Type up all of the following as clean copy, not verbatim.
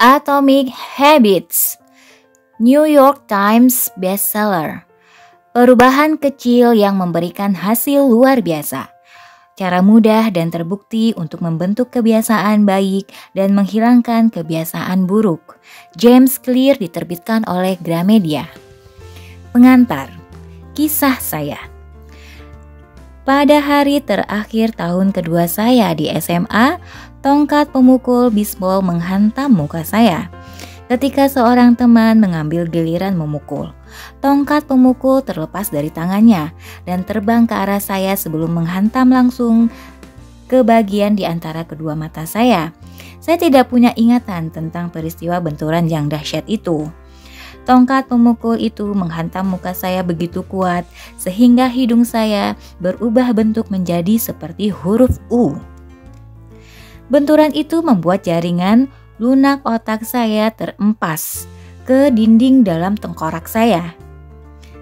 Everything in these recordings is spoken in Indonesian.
Atomic Habits, New York Times bestseller. Perubahan kecil yang memberikan hasil luar biasa. Cara mudah dan terbukti untuk membentuk kebiasaan baik dan menghilangkan kebiasaan buruk. James Clear, diterbitkan oleh Gramedia. Pengantar, kisah saya. Pada hari terakhir tahun kedua saya di SMA, tongkat pemukul bisbol menghantam muka saya. Ketika seorang teman mengambil giliran memukul, tongkat pemukul terlepas dari tangannya dan terbang ke arah saya sebelum menghantam langsung ke bagian di antara kedua mata saya. Saya tidak punya ingatan tentang peristiwa benturan yang dahsyat itu. Tongkat pemukul itu menghantam muka saya begitu kuat sehingga hidung saya berubah bentuk menjadi seperti huruf U. Benturan itu membuat jaringan lunak otak saya terempas ke dinding dalam tengkorak saya.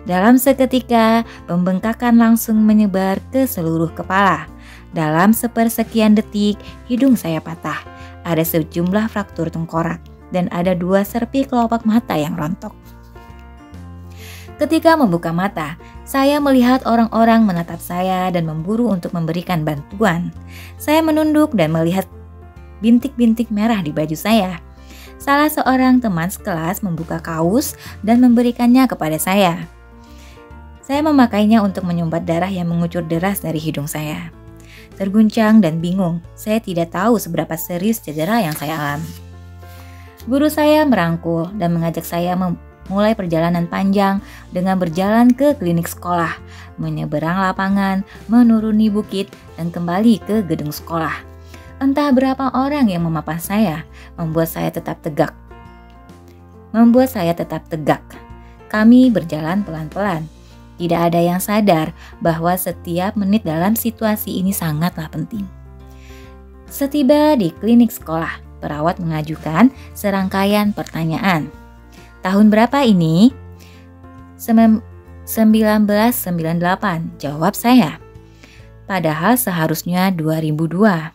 Dalam seketika, pembengkakan langsung menyebar ke seluruh kepala. Dalam sepersekian detik, hidung saya patah. Ada sejumlah fraktur tengkorak dan ada 2 serpi kelopak mata yang rontok. Ketika membuka mata, saya melihat orang-orang menatap saya dan memburu untuk memberikan bantuan. Saya menunduk dan melihat bintik-bintik merah di baju saya. Salah seorang teman sekelas membuka kaos dan memberikannya kepada saya. Saya memakainya untuk menyumbat darah yang mengucur deras dari hidung saya. Terguncang dan bingung, saya tidak tahu seberapa serius cedera yang saya alami. Guru saya merangkul dan mengajak saya memulai perjalanan panjang dengan berjalan ke klinik sekolah, menyeberang lapangan, menuruni bukit, dan kembali ke gedung sekolah. Entah berapa orang yang memapah saya, membuat saya tetap tegak. Kami berjalan pelan-pelan. Tidak ada yang sadar bahwa setiap menit dalam situasi ini sangatlah penting. Setiba di klinik sekolah, perawat mengajukan serangkaian pertanyaan. Tahun berapa ini? 1998, jawab saya. Padahal seharusnya 2002.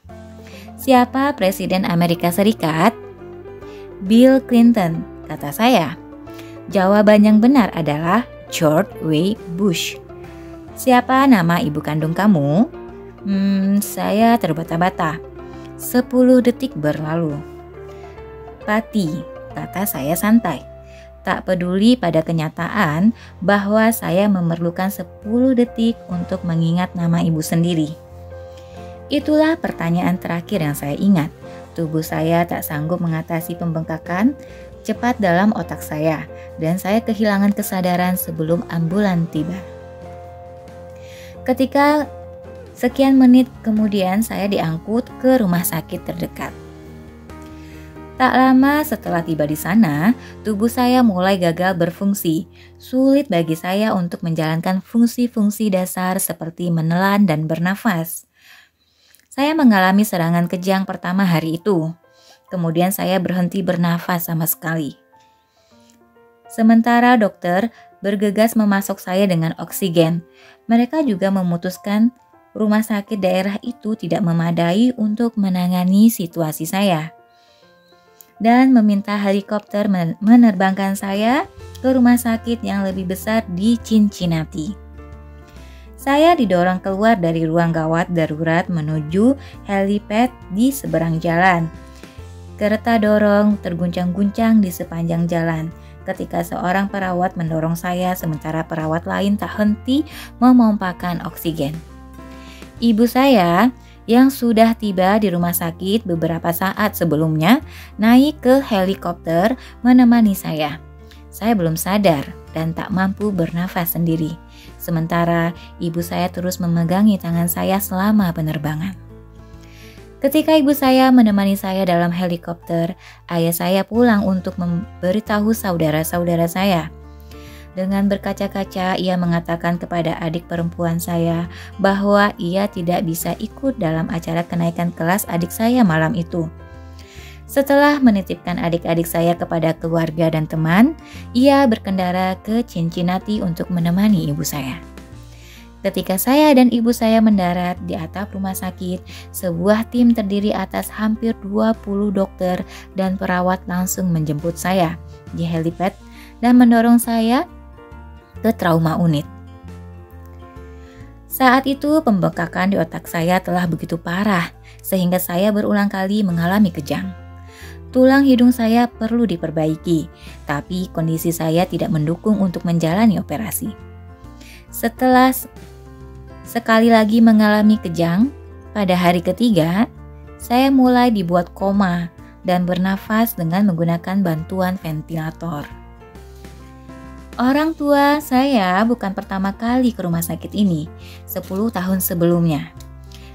Siapa Presiden Amerika Serikat? Bill Clinton, kata saya. Jawaban yang benar adalah George W. Bush. Siapa nama ibu kandung kamu? Saya terbata-bata. 10 detik berlalu. Pati, kata saya santai. Tak peduli pada kenyataan bahwa saya memerlukan 10 detik untuk mengingat nama ibu sendiri. Itulah pertanyaan terakhir yang saya ingat. Tubuh saya tak sanggup mengatasi pembengkakan cepat dalam otak saya, dan saya kehilangan kesadaran sebelum ambulan tiba. Ketika sekian menit kemudian saya diangkut ke rumah sakit terdekat. Tak lama setelah tiba di sana, tubuh saya mulai gagal berfungsi. Sulit bagi saya untuk menjalankan fungsi-fungsi dasar seperti menelan dan bernafas. Saya mengalami serangan kejang pertama hari itu. Kemudian saya berhenti bernafas sama sekali. Sementara dokter bergegas memasok saya dengan oksigen, mereka juga memutuskan rumah sakit daerah itu tidak memadai untuk menangani situasi saya dan meminta helikopter menerbangkan saya ke rumah sakit yang lebih besar di Cincinnati. Saya didorong keluar dari ruang gawat darurat menuju helipad di seberang jalan. Kereta dorong terguncang-guncang di sepanjang jalan ketika seorang perawat mendorong saya sementara perawat lain tak henti memompakan oksigen. Ibu saya yang sudah tiba di rumah sakit beberapa saat sebelumnya naik ke helikopter menemani saya. Saya belum sadar dan tak mampu bernafas sendiri. Sementara ibu saya terus memegangi tangan saya selama penerbangan. Ketika ibu saya menemani saya dalam helikopter, ayah saya pulang untuk memberitahu saudara-saudara saya. Dengan berkaca-kaca, ia mengatakan kepada adik perempuan saya bahwa ia tidak bisa ikut dalam acara kenaikan kelas adik saya malam itu. Setelah menitipkan adik-adik saya kepada keluarga dan teman, ia berkendara ke Cincinnati untuk menemani ibu saya. Ketika saya dan ibu saya mendarat di atap rumah sakit, sebuah tim terdiri atas hampir 20 dokter dan perawat langsung menjemput saya di helipad dan mendorong saya ke trauma unit. Saat itu pembengkakan di otak saya telah begitu parah sehingga saya berulang kali mengalami kejang. Tulang hidung saya perlu diperbaiki, tapi kondisi saya tidak mendukung untuk menjalani operasi. Setelah sekali lagi mengalami kejang, pada hari ketiga, saya mulai dibuat koma dan bernafas dengan menggunakan bantuan ventilator. Orang tua saya bukan pertama kali ke rumah sakit ini, 10 tahun sebelumnya.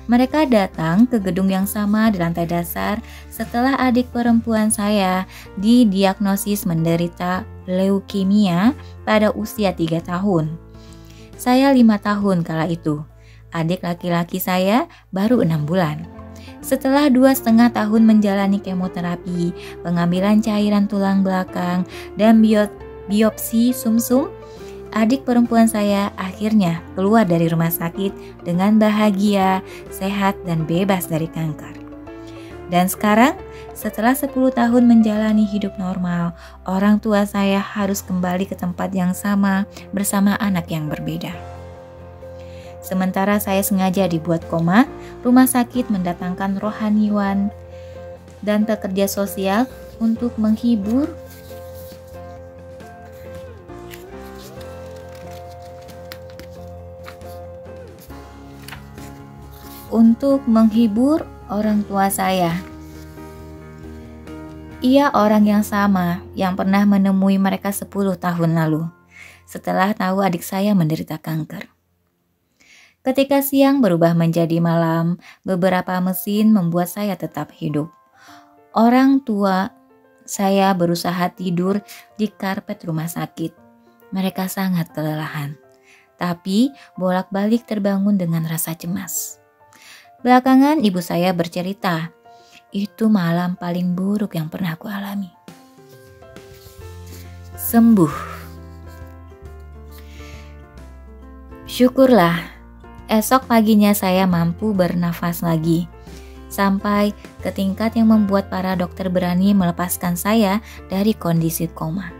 Mereka datang ke gedung yang sama di lantai dasar setelah adik perempuan saya didiagnosis menderita leukemia pada usia 3 tahun. Saya 5 tahun kala itu. Adik laki-laki saya baru 6 bulan. Setelah 2,5 tahun menjalani kemoterapi, pengambilan cairan tulang belakang, dan biopsi sumsum, adik perempuan saya akhirnya keluar dari rumah sakit dengan bahagia, sehat, dan bebas dari kanker. Dan sekarang, setelah 10 tahun menjalani hidup normal, orang tua saya harus kembali ke tempat yang sama bersama anak yang berbeda. Sementara saya sengaja dibuat koma, rumah sakit mendatangkan rohaniwan dan pekerja sosial untuk menghibur orang tua saya. Ia orang yang sama yang pernah menemui mereka 10 tahun lalu, setelah tahu adik saya menderita kanker. Ketika siang berubah menjadi malam, beberapa mesin membuat saya tetap hidup. Orang tua saya berusaha tidur di karpet rumah sakit. Mereka sangat kelelahan, tapi bolak-balik terbangun dengan rasa cemas. Belakangan ibu saya bercerita, itu malam paling buruk yang pernah aku alami. Sembuh. Syukurlah, esok paginya saya mampu bernafas lagi. Sampai ke tingkat yang membuat para dokter berani melepaskan saya dari kondisi koma.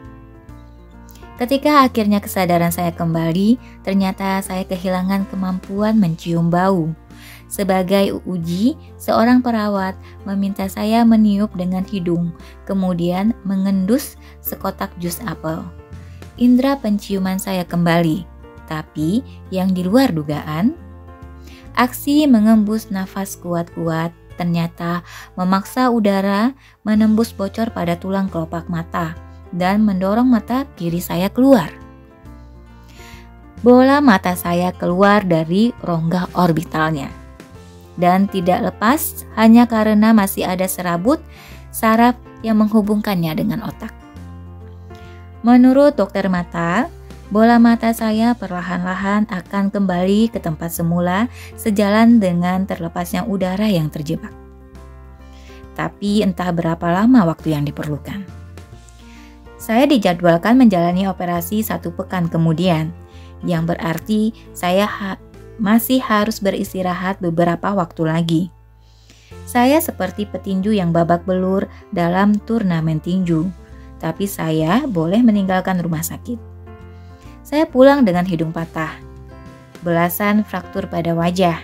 Ketika akhirnya kesadaran saya kembali, ternyata saya kehilangan kemampuan mencium bau. Sebagai uji, seorang perawat meminta saya meniup dengan hidung, kemudian mengendus sekotak jus apel. Indra penciuman saya kembali, tapi yang di luar dugaan, aksi mengembus nafas kuat-kuat ternyata memaksa udara menembus bocor pada tulang kelopak mata dan mendorong mata kiri saya keluar. Bola mata saya keluar dari rongga orbitalnya. Dan tidak lepas hanya karena masih ada serabut saraf yang menghubungkannya dengan otak. Menurut dokter mata, bola mata saya perlahan-lahan akan kembali ke tempat semula sejalan dengan terlepasnya udara yang terjebak. Tapi entah berapa lama waktu yang diperlukan. Saya dijadwalkan menjalani operasi 1 pekan kemudian, yang berarti saya masih harus beristirahat beberapa waktu lagi. Saya seperti petinju yang babak belur dalam turnamen tinju, tapi saya boleh meninggalkan rumah sakit. Saya pulang dengan hidung patah, belasan fraktur pada wajah,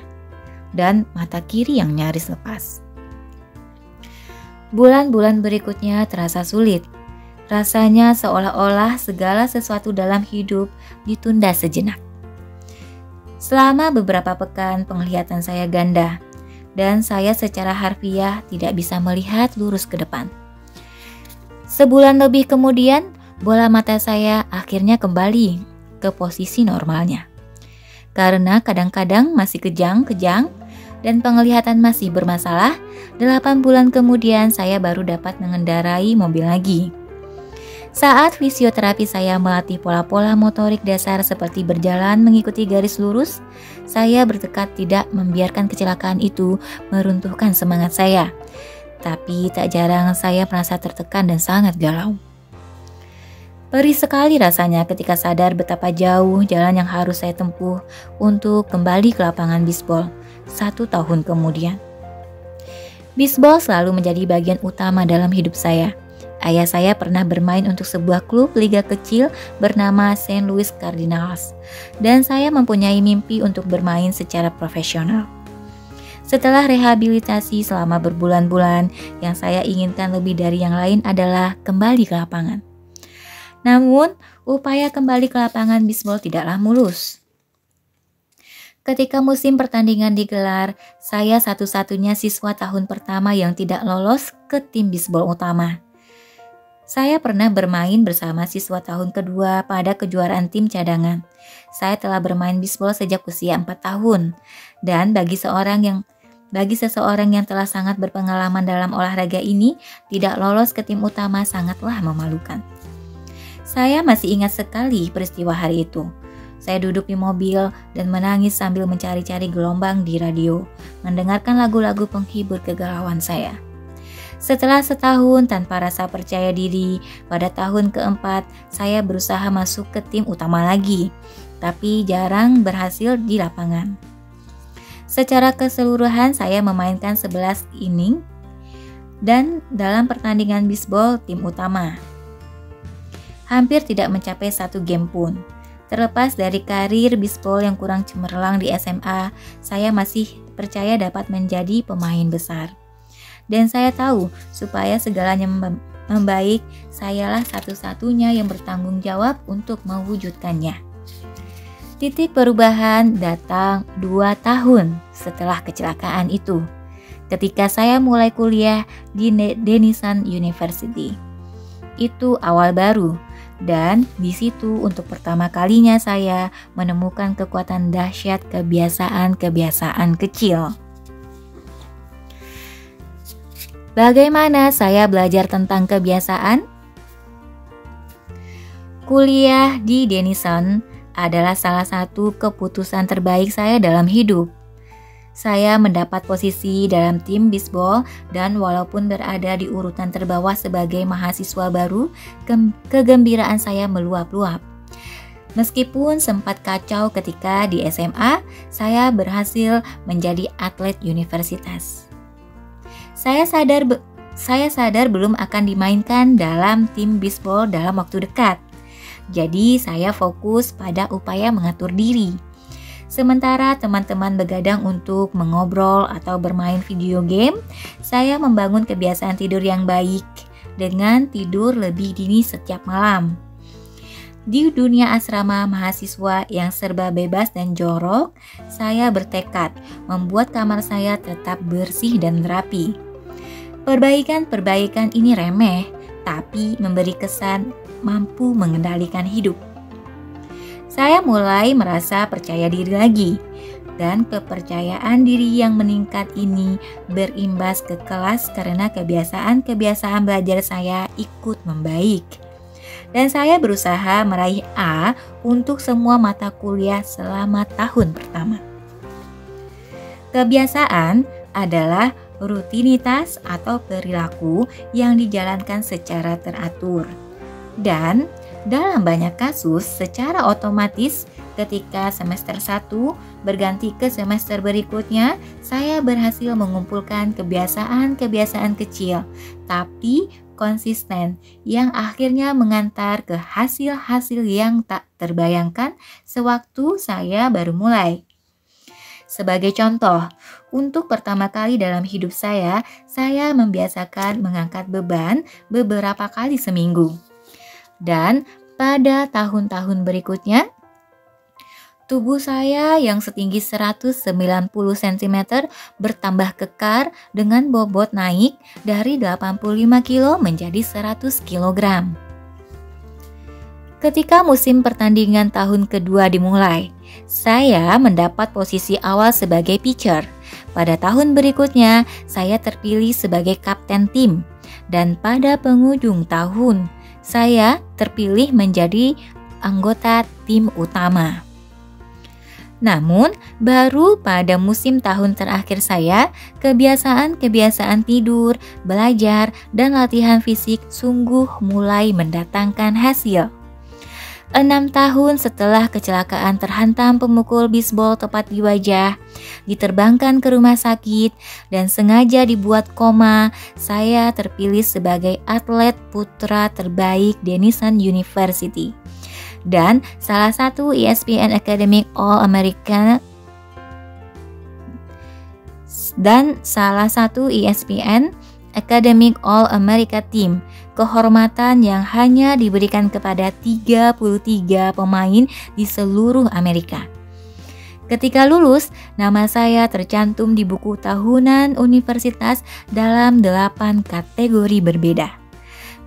dan mata kiri yang nyaris lepas. Bulan-bulan berikutnya terasa sulit. Rasanya seolah-olah segala sesuatu dalam hidup ditunda sejenak. Selama beberapa pekan penglihatan saya ganda, dan saya secara harfiah tidak bisa melihat lurus ke depan. Sebulan lebih kemudian, bola mata saya akhirnya kembali ke posisi normalnya. Karena kadang-kadang masih kejang-kejang dan penglihatan masih bermasalah, 8 bulan kemudian saya baru dapat mengendarai mobil lagi. Saat fisioterapi saya melatih pola-pola motorik dasar seperti berjalan mengikuti garis lurus, saya bertekad tidak membiarkan kecelakaan itu meruntuhkan semangat saya. Tapi tak jarang saya merasa tertekan dan sangat galau. Perih sekali rasanya ketika sadar betapa jauh jalan yang harus saya tempuh untuk kembali ke lapangan bisbol 1 tahun kemudian. Bisbol selalu menjadi bagian utama dalam hidup saya. Ayah saya pernah bermain untuk sebuah klub liga kecil bernama St. Louis Cardinals, dan saya mempunyai mimpi untuk bermain secara profesional. Setelah rehabilitasi selama berbulan-bulan, yang saya inginkan lebih dari yang lain adalah kembali ke lapangan. Namun, upaya kembali ke lapangan bisbol tidaklah mulus. Ketika musim pertandingan digelar, saya satu-satunya siswa tahun pertama yang tidak lolos ke tim bisbol utama. Saya pernah bermain bersama siswa tahun kedua pada kejuaraan tim cadangan. Saya telah bermain bisbol sejak usia 4 tahun, dan bagi seseorang yang telah sangat berpengalaman dalam olahraga ini, tidak lolos ke tim utama sangatlah memalukan. Saya masih ingat sekali peristiwa hari itu. Saya duduk di mobil dan menangis sambil mencari-cari gelombang di radio, mendengarkan lagu-lagu penghibur kegalauan saya. Setelah setahun tanpa rasa percaya diri, pada tahun keempat saya berusaha masuk ke tim utama lagi, tapi jarang berhasil di lapangan. Secara keseluruhan saya memainkan 11 inning dan dalam pertandingan bisbol tim utama. Hampir tidak mencapai 1 game pun. Terlepas dari karir bisbol yang kurang cemerlang di SMA, saya masih percaya dapat menjadi pemain besar. Dan saya tahu supaya segalanya membaik, sayalah satu-satunya yang bertanggung jawab untuk mewujudkannya. Titik perubahan datang 2 tahun setelah kecelakaan itu, ketika saya mulai kuliah di Denison University. Itu awal baru, dan di situ untuk pertama kalinya saya menemukan kekuatan dahsyat kebiasaan-kebiasaan kecil. Bagaimana saya belajar tentang kebiasaan? Kuliah di Denison adalah salah satu keputusan terbaik saya dalam hidup. Saya mendapat posisi dalam tim bisbol dan walaupun berada di urutan terbawah sebagai mahasiswa baru, kegembiraan saya meluap-luap. Meskipun sempat kacau ketika di SMA, saya berhasil menjadi atlet universitas. Saya sadar belum akan dimainkan dalam tim bisbol dalam waktu dekat. Jadi saya fokus pada upaya mengatur diri. Sementara teman-teman begadang untuk mengobrol atau bermain video game, saya membangun kebiasaan tidur yang baik dengan tidur lebih dini setiap malam. Di dunia asrama mahasiswa yang serba bebas dan jorok, saya bertekad membuat kamar saya tetap bersih dan rapi. Perbaikan-perbaikan ini remeh, tapi memberi kesan mampu mengendalikan hidup. Saya mulai merasa percaya diri lagi, dan kepercayaan diri yang meningkat ini berimbas ke kelas karena kebiasaan-kebiasaan belajar saya ikut membaik. Dan saya berusaha meraih A untuk semua mata kuliah selama tahun pertama. Kebiasaan adalah rutinitas atau perilaku yang dijalankan secara teratur. Dan dalam banyak kasus secara otomatis ketika semester 1 berganti ke semester berikutnya, saya berhasil mengumpulkan kebiasaan-kebiasaan kecil tapi konsisten yang akhirnya mengantar ke hasil-hasil yang tak terbayangkan sewaktu saya baru mulai. Sebagai contoh, untuk pertama kali dalam hidup saya membiasakan mengangkat beban beberapa kali seminggu. Dan pada tahun-tahun berikutnya, tubuh saya yang setinggi 190 cm bertambah kekar dengan bobot naik dari 85 kg menjadi 100 kg. Ketika musim pertandingan tahun kedua dimulai, saya mendapat posisi awal sebagai pitcher. Pada tahun berikutnya, saya terpilih sebagai kapten tim. Dan pada penghujung tahun, saya terpilih menjadi anggota tim utama. Namun, baru pada musim tahun terakhir saya, kebiasaan-kebiasaan tidur, belajar, dan latihan fisik sungguh mulai mendatangkan hasil. 6 tahun setelah kecelakaan terhantam pemukul bisbol tepat di wajah, diterbangkan ke rumah sakit, dan sengaja dibuat koma, saya terpilih sebagai atlet putra terbaik Denison University. Dan salah satu ESPN Academic All-American All-America Team, kehormatan yang hanya diberikan kepada 33 pemain di seluruh Amerika. Ketika lulus, nama saya tercantum di buku tahunan universitas dalam 8 kategori berbeda.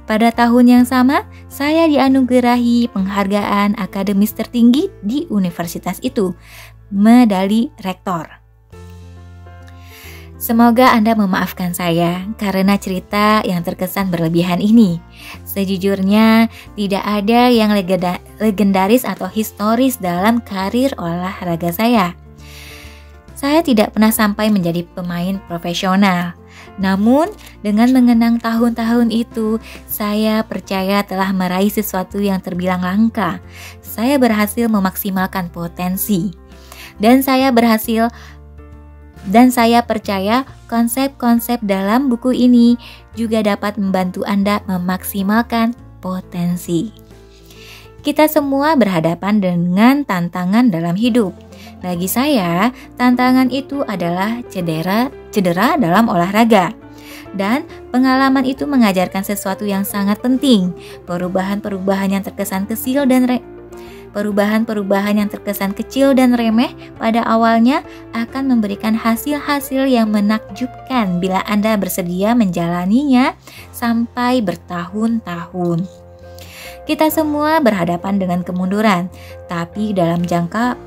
Pada tahun yang sama, saya dianugerahi penghargaan akademis tertinggi di universitas itu, medali rektor. Semoga Anda memaafkan saya karena cerita yang terkesan berlebihan ini. Sejujurnya, tidak ada yang legendaris atau historis dalam karir olahraga saya. Saya tidak pernah sampai menjadi pemain profesional. Namun, dengan mengenang tahun-tahun itu, saya percaya telah meraih sesuatu yang terbilang langka. Saya berhasil memaksimalkan potensi. Dan saya percaya konsep-konsep dalam buku ini juga dapat membantu Anda memaksimalkan potensi. Kita semua berhadapan dengan tantangan dalam hidup. Bagi saya, tantangan itu adalah cedera dalam olahraga. Dan pengalaman itu mengajarkan sesuatu yang sangat penting. Perubahan-perubahan yang terkesan kecil dan remeh pada awalnya akan memberikan hasil-hasil yang menakjubkan bila Anda bersedia menjalaninya sampai bertahun-tahun. Kita semua berhadapan dengan kemunduran, tapi dalam jangka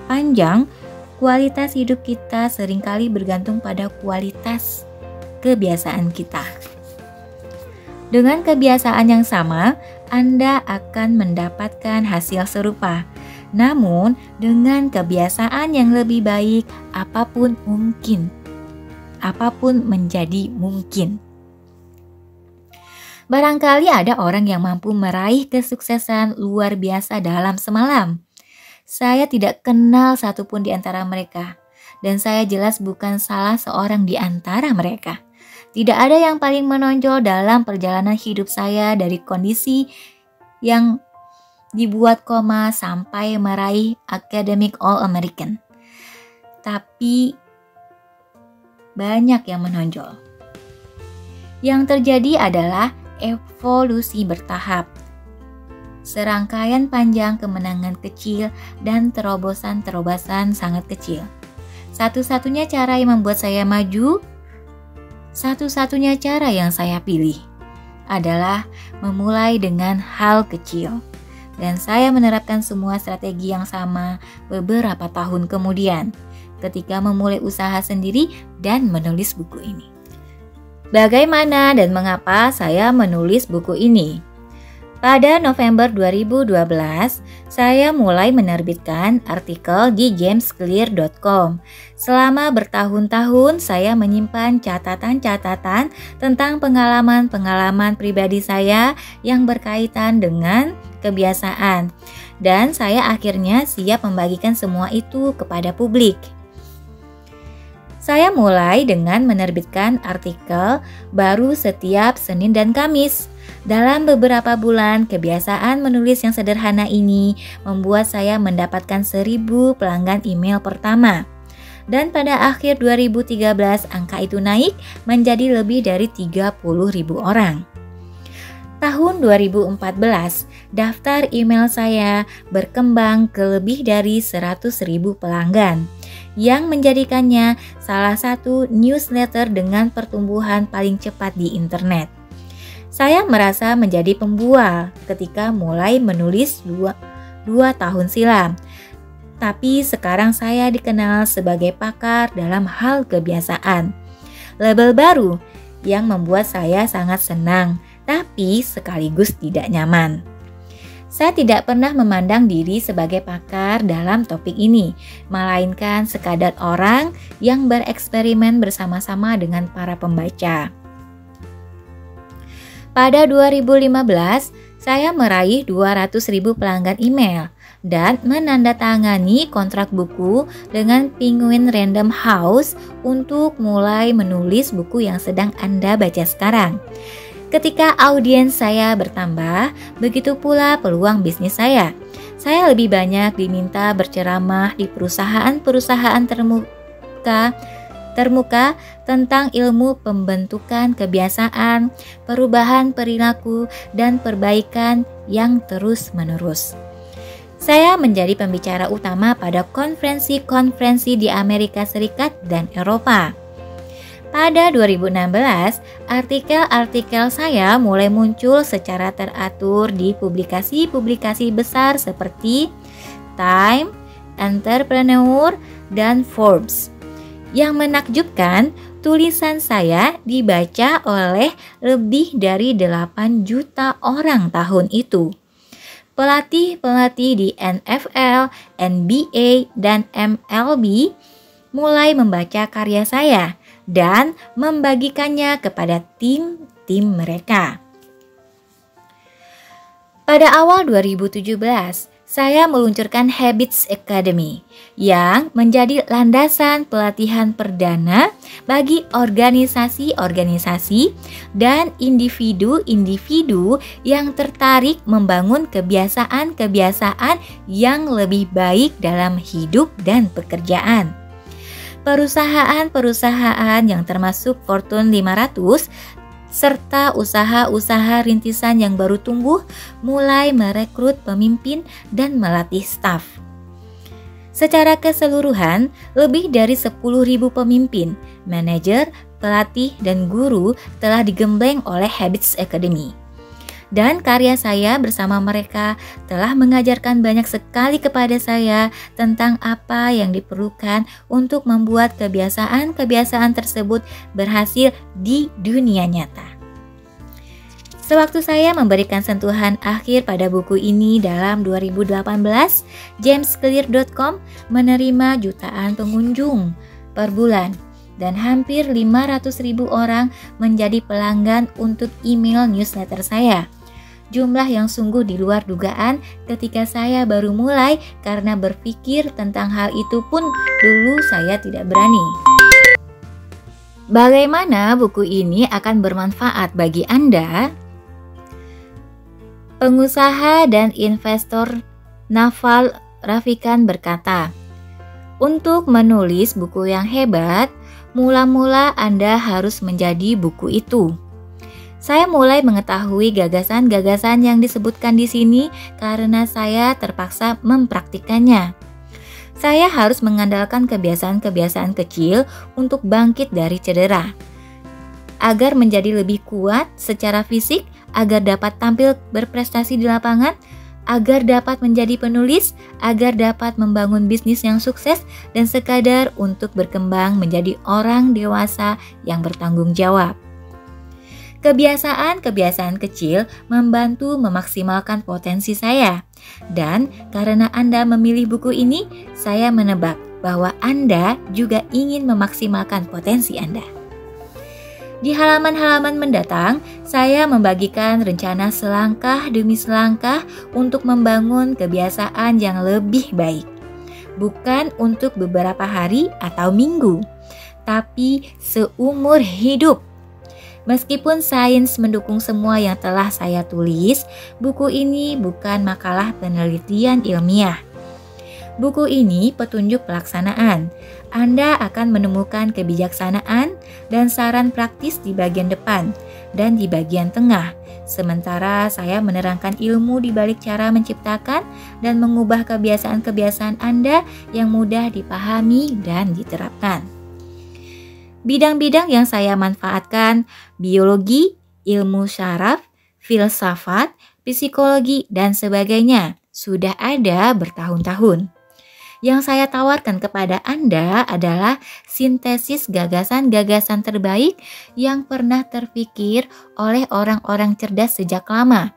panjang, kualitas hidup kita seringkali bergantung pada kualitas kebiasaan kita. Dengan kebiasaan yang sama, Anda akan mendapatkan hasil serupa. Namun, dengan kebiasaan yang lebih baik, apapun menjadi mungkin. Barangkali ada orang yang mampu meraih kesuksesan luar biasa dalam semalam. Saya tidak kenal satupun di antara mereka, dan saya jelas bukan salah seorang di antara mereka. Tidak ada yang paling menonjol dalam perjalanan hidup saya dari kondisi yang dibuat koma sampai meraih Academic All-American. Tapi banyak yang menonjol. Yang terjadi adalah evolusi bertahap. Serangkaian panjang kemenangan kecil dan terobosan-terobosan sangat kecil. Satu-satunya cara yang membuat saya maju, satu-satunya cara yang saya pilih adalah memulai dengan hal kecil. Dan saya menerapkan semua strategi yang sama beberapa tahun kemudian ketika memulai usaha sendiri dan menulis buku ini. Bagaimana dan mengapa saya menulis buku ini? Pada November 2012, saya mulai menerbitkan artikel di gamesclear.com. Selama bertahun-tahun, saya menyimpan catatan-catatan tentang pengalaman-pengalaman pribadi saya yang berkaitan dengan kebiasaan. Dan saya akhirnya siap membagikan semua itu kepada publik. Saya mulai dengan menerbitkan artikel baru setiap Senin dan Kamis. Dalam beberapa bulan, kebiasaan menulis yang sederhana ini membuat saya mendapatkan 1.000 pelanggan email pertama. Dan pada akhir 2013, angka itu naik menjadi lebih dari 30.000 orang. Tahun 2014, daftar email saya berkembang ke lebih dari 100.000 pelanggan, yang menjadikannya salah satu newsletter dengan pertumbuhan paling cepat di internet. Saya merasa menjadi pembual ketika mulai menulis 2 tahun silam. Tapi sekarang saya dikenal sebagai pakar dalam hal kebiasaan. Label baru yang membuat saya sangat senang, tapi sekaligus tidak nyaman. Saya tidak pernah memandang diri sebagai pakar dalam topik ini, melainkan sekadar orang yang bereksperimen bersama-sama dengan para pembaca. Pada 2015, saya meraih 200.000 pelanggan email dan menandatangani kontrak buku dengan Penguin Random House untuk mulai menulis buku yang sedang Anda baca sekarang. Ketika audiens saya bertambah, begitu pula peluang bisnis saya. Saya lebih banyak diminta berceramah di perusahaan-perusahaan termuka tentang ilmu pembentukan kebiasaan, perubahan perilaku, dan perbaikan yang terus-menerus. Saya menjadi pembicara utama pada konferensi-konferensi di Amerika Serikat dan Eropa. Pada 2016, artikel-artikel saya mulai muncul secara teratur di publikasi-publikasi besar seperti Time, Entrepreneur, dan Forbes. Yang menakjubkan, tulisan saya dibaca oleh lebih dari 8 juta orang tahun itu. Pelatih-pelatih di NFL, NBA, dan MLB mulai membaca karya saya dan membagikannya kepada tim-tim mereka. Pada awal 2017, saya meluncurkan Habits Academy yang menjadi landasan pelatihan perdana bagi organisasi-organisasi dan individu-individu yang tertarik membangun kebiasaan-kebiasaan yang lebih baik dalam hidup dan pekerjaan. Perusahaan-perusahaan yang termasuk Fortune 500 serta usaha-usaha rintisan yang baru tumbuh mulai merekrut pemimpin dan melatih staf. Secara keseluruhan, lebih dari 10.000 pemimpin, manajer, pelatih, dan guru telah digembleng oleh Habits Academy. Dan karya saya bersama mereka telah mengajarkan banyak sekali kepada saya tentang apa yang diperlukan untuk membuat kebiasaan-kebiasaan tersebut berhasil di dunia nyata. Sewaktu saya memberikan sentuhan akhir pada buku ini dalam 2018, jamesclear.com menerima jutaan pengunjung per bulan dan hampir 500.000 orang menjadi pelanggan untuk email newsletter saya. Jumlah yang sungguh di luar dugaan ketika saya baru mulai, karena berpikir tentang hal itu pun dulu saya tidak berani. Bagaimana buku ini akan bermanfaat bagi Anda? Pengusaha dan investor Naval Ravikant berkata, untuk menulis buku yang hebat, mula-mula Anda harus menjadi buku itu. Saya mulai mengetahui gagasan-gagasan yang disebutkan di sini karena saya terpaksa mempraktikkannya. Saya harus mengandalkan kebiasaan-kebiasaan kecil untuk bangkit dari cedera, agar menjadi lebih kuat secara fisik, agar dapat tampil berprestasi di lapangan, agar dapat menjadi penulis, agar dapat membangun bisnis yang sukses, dan sekadar untuk berkembang menjadi orang dewasa yang bertanggung jawab. Kebiasaan-kebiasaan kecil membantu memaksimalkan potensi saya. Dan karena Anda memilih buku ini, saya menebak bahwa Anda juga ingin memaksimalkan potensi Anda. Di halaman-halaman mendatang, saya membagikan rencana selangkah demi selangkah untuk membangun kebiasaan yang lebih baik. Bukan untuk beberapa hari atau minggu, tapi seumur hidup. Meskipun sains mendukung semua yang telah saya tulis, buku ini bukan makalah penelitian ilmiah. Buku ini petunjuk pelaksanaan. Anda akan menemukan kebijaksanaan dan saran praktis di bagian depan dan di bagian tengah. Sementara saya menerangkan ilmu di balik cara menciptakan dan mengubah kebiasaan-kebiasaan Anda yang mudah dipahami dan diterapkan. Bidang-bidang yang saya manfaatkan: biologi, ilmu syaraf, filsafat, psikologi, dan sebagainya, sudah ada bertahun-tahun. Yang saya tawarkan kepada Anda adalah sintesis gagasan-gagasan terbaik yang pernah terpikir oleh orang-orang cerdas sejak lama.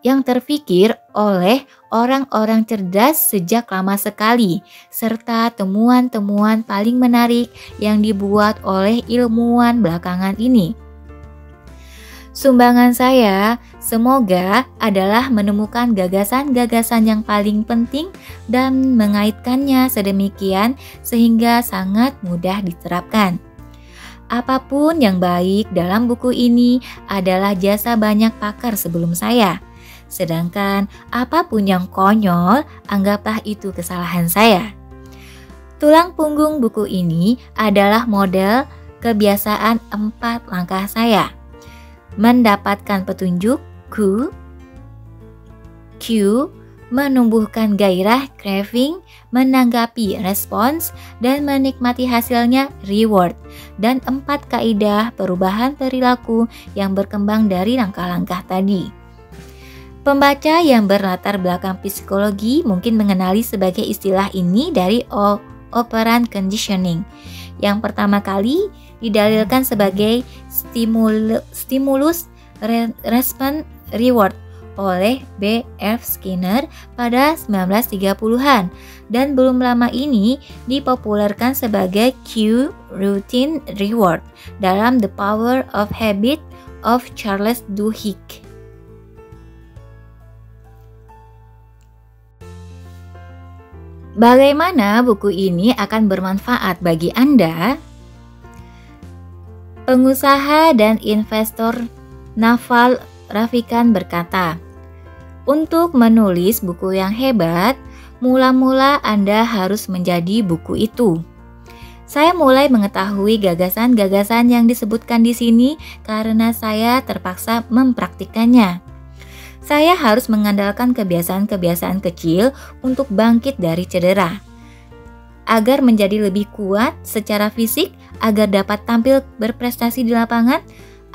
Yang terpikir oleh orang-orang cerdas sejak lama sekali, serta temuan-temuan paling menarik yang dibuat oleh ilmuwan belakangan ini. Sumbangan saya Semoga adalah menemukan gagasan-gagasan yang paling penting dan mengaitkannya sedemikian sehingga sangat mudah diterapkan. Apapun yang baik dalam buku ini adalah jasa banyak pakar sebelum saya. Sedangkan apapun yang konyol, anggaplah itu kesalahan saya. Tulang punggung buku ini adalah model kebiasaan 4 langkah saya. Mendapatkan petunjuk, Q. Menumbuhkan gairah, craving, menanggapi, respons, dan menikmati hasilnya, reward. Dan 4 kaidah perubahan perilaku yang berkembang dari langkah-langkah tadi. Pembaca yang berlatar belakang psikologi mungkin mengenali sebagai istilah ini dari operant conditioning. Yang pertama kali didalilkan sebagai stimulus response reward oleh B.F. Skinner pada 1930-an dan belum lama ini dipopulerkan sebagai Q routine reward dalam The Power of Habit of Charles Duhigg. Bagaimana buku ini akan bermanfaat bagi Anda? Pengusaha dan investor Naval Ravikant berkata, untuk menulis buku yang hebat, mula-mula Anda harus menjadi buku itu. Saya mulai mengetahui gagasan-gagasan yang disebutkan di sini karena saya terpaksa mempraktikkannya. Saya harus mengandalkan kebiasaan-kebiasaan kecil untuk bangkit dari cedera. Agar menjadi lebih kuat secara fisik, agar dapat tampil berprestasi di lapangan,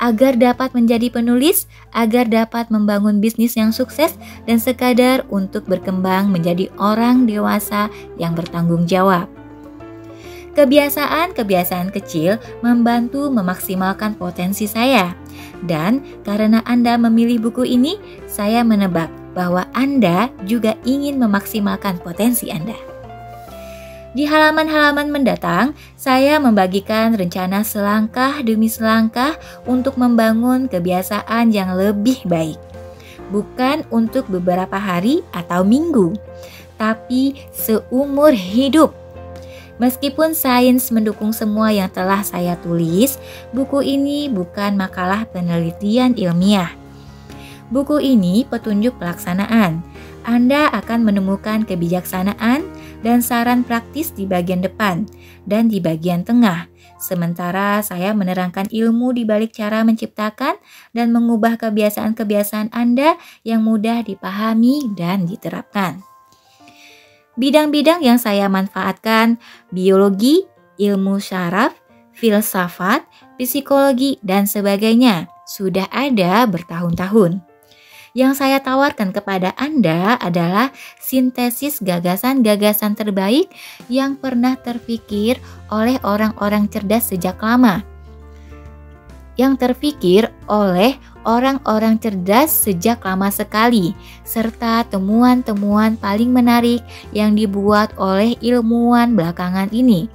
agar dapat menjadi penulis, agar dapat membangun bisnis yang sukses, dan sekadar untuk berkembang menjadi orang dewasa yang bertanggung jawab. Kebiasaan-kebiasaan kecil membantu memaksimalkan potensi saya. Dan karena Anda memilih buku ini, saya menebak bahwa Anda juga ingin memaksimalkan potensi Anda. Di halaman-halaman mendatang, saya membagikan rencana selangkah demi selangkah untuk membangun kebiasaan yang lebih baik. Bukan untuk beberapa hari atau minggu, tapi seumur hidup. Meskipun sains mendukung semua yang telah saya tulis, buku ini bukan makalah penelitian ilmiah. Buku ini petunjuk pelaksanaan. Anda akan menemukan kebijaksanaan dan saran praktis di bagian depan dan di bagian tengah. Sementara saya menerangkan ilmu di balik cara menciptakan dan mengubah kebiasaan-kebiasaan Anda yang mudah dipahami dan diterapkan. Bidang-bidang yang saya manfaatkan, biologi, ilmu syaraf, filsafat, psikologi, dan sebagainya, sudah ada bertahun-tahun. Yang saya tawarkan kepada Anda adalah sintesis gagasan-gagasan terbaik yang pernah terpikir oleh orang-orang cerdas sejak lama. Yang terpikir oleh orang-orang cerdas sejak lama sekali, serta temuan-temuan paling menarik yang dibuat oleh ilmuwan belakangan ini.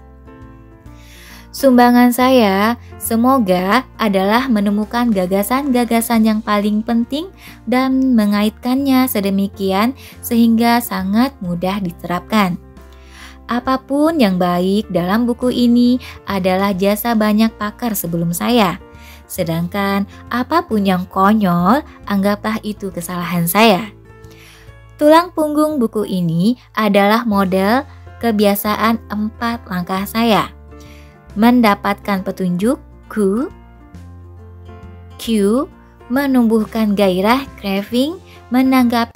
Sumbangan saya semoga adalah menemukan gagasan-gagasan yang paling penting dan mengaitkannya sedemikian sehingga sangat mudah diterapkan. Apapun yang baik dalam buku ini adalah jasa banyak pakar sebelum saya. Sedangkan apapun yang konyol, anggaplah itu kesalahan saya. Tulang punggung buku ini adalah model kebiasaan 4 langkah saya. Mendapatkan petunjuk, Q. Menumbuhkan gairah, craving, menanggapi